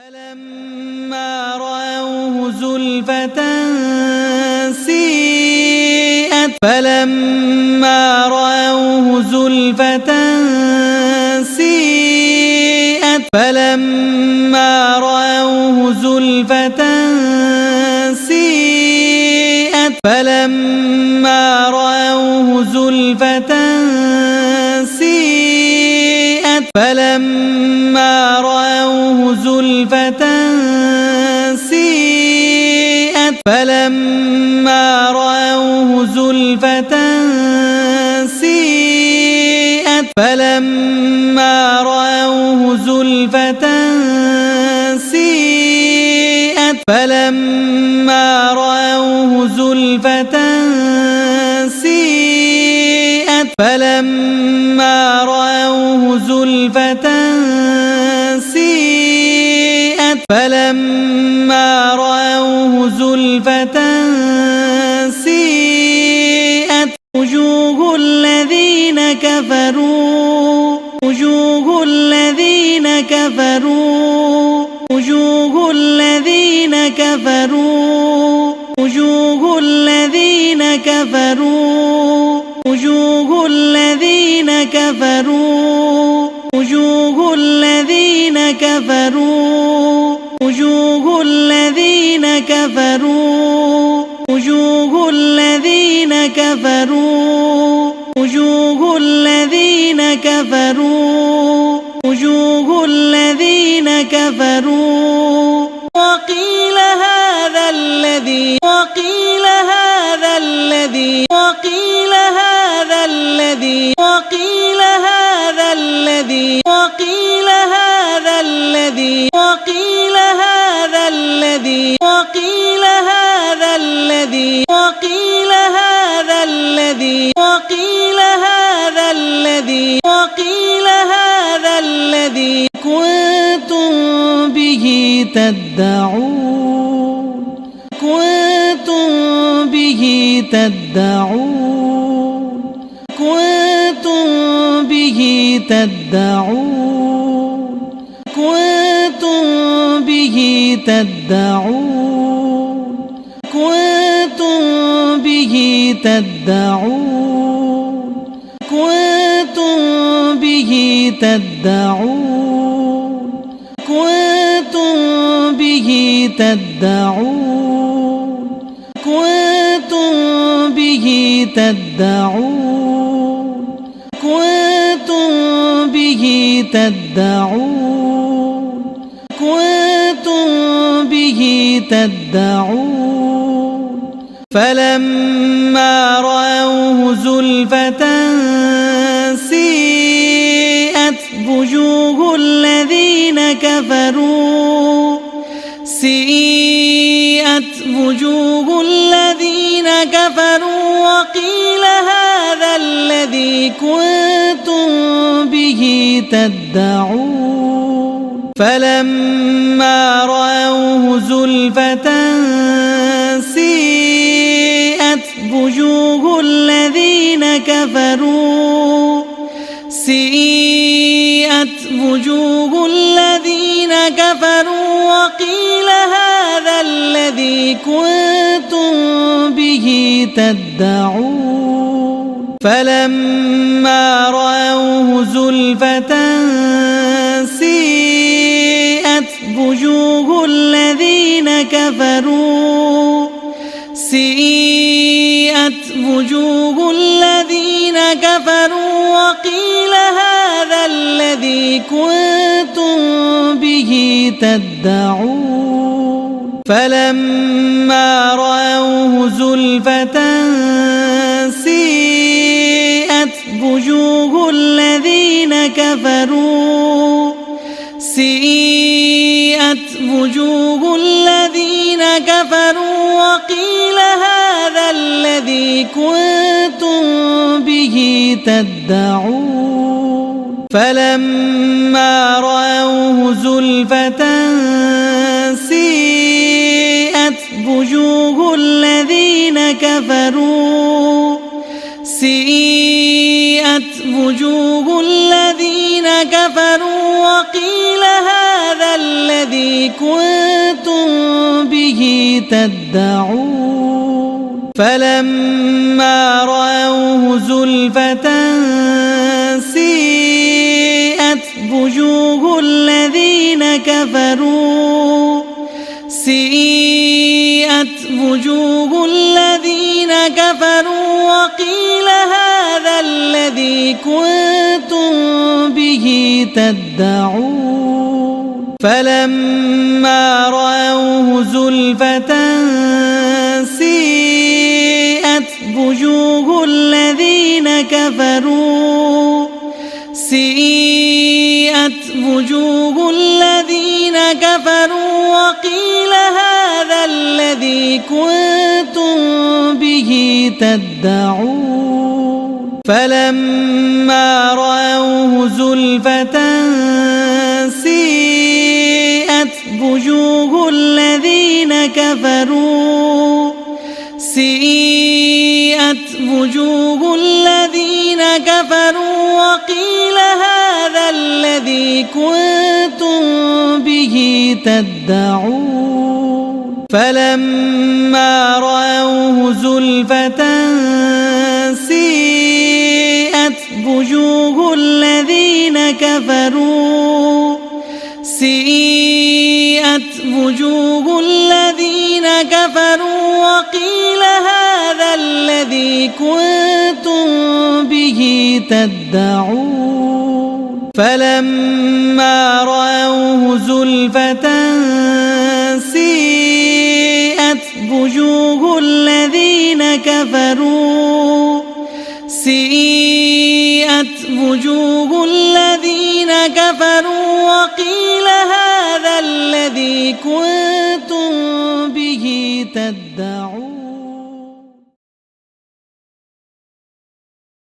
فلما رأوه زلفة سيئت فلما رأوه زلفة سيئت فلما رأوه زلفة سيئت فلما رأوه زلفة سيئت فلما رأوه زلفة سيئت فلما رأوه زلفة سيئت فلما رأوه زلفة سيئت فلما رأوه زلفة سيئت فلما رأوه زلفة سيئت فلما رأوه زلفة سيئت وجوه الذين كفروا وجوه الذين كفروا وجوه الذين كفروا وجوه الذين كفروا وجوه الذين كفروا وجوه الذين كفروا وجوه الذين كفروا وجوه الذين كفروا وجوه الذين كفروا وجوه الذين كفروا وقيل هذا الذي وقيل هذا الذي وقيل هذا الذي وقيل هذا الذي وقيل هذا الذي وقيل هذا الذي وقيل هذا الذي وقيل هذا الذي وقيل هذا الذي وقيل هذا الذي كنتم به تدعون كنتم به تدعون كنتم به تدعون كنتم به تدعون كنتم به تدعون كنتم به تدعون كنتم به تدعون كنتم به تدعون كنتم به تدعون كنتم به تدعون فلما رأوه زلفة سيئت وجوه الذين كفروا سيئت وجوه الذين كفروا وقيل هذا الذي كنتم به تدعون فلما رأوه زلفة سيئت وجوه الذين كفروا سيئت وجوه الذين كفروا وقيل هذا الذي كنتم به تدعون فلما رأوه زلفة سيئت وجوه الذين كفروا سيئت وجوه الذين كفروا وقيل هذا الذي كنتم به تدعون فلما رأوه زلفة سيئت وجوه الذين كفروا سيئت وجوه الذين كفروا وقيل هذا الذي كنتم به تدعون فلما رأوه زلفة سيئت وجوه الذين كفروا سيئت وجوه الذين كفروا وقيل هذا الذي الذي كنتم به تدعون فلما رأوه زلفة سيئت وجوه الذين كفروا وقيل هذا الذي كنتم به تدعون فلما رأوه زلفة سيئت وجوه الذين كفروا وقيل هذا الذي كنتم به تدعون فلما رأوه زلفة سيئت وجوه الذين كفروا وقيل هذا الذي كنتم به تدعون فلما رأوه زلفة سيئت وجوه الذين كفروا وقيل هذا الذي كنتم به تدعون فلما رأوه زلفة سيئت وجوه الذين كفروا وقيل هذا الذي كنتم به تدعون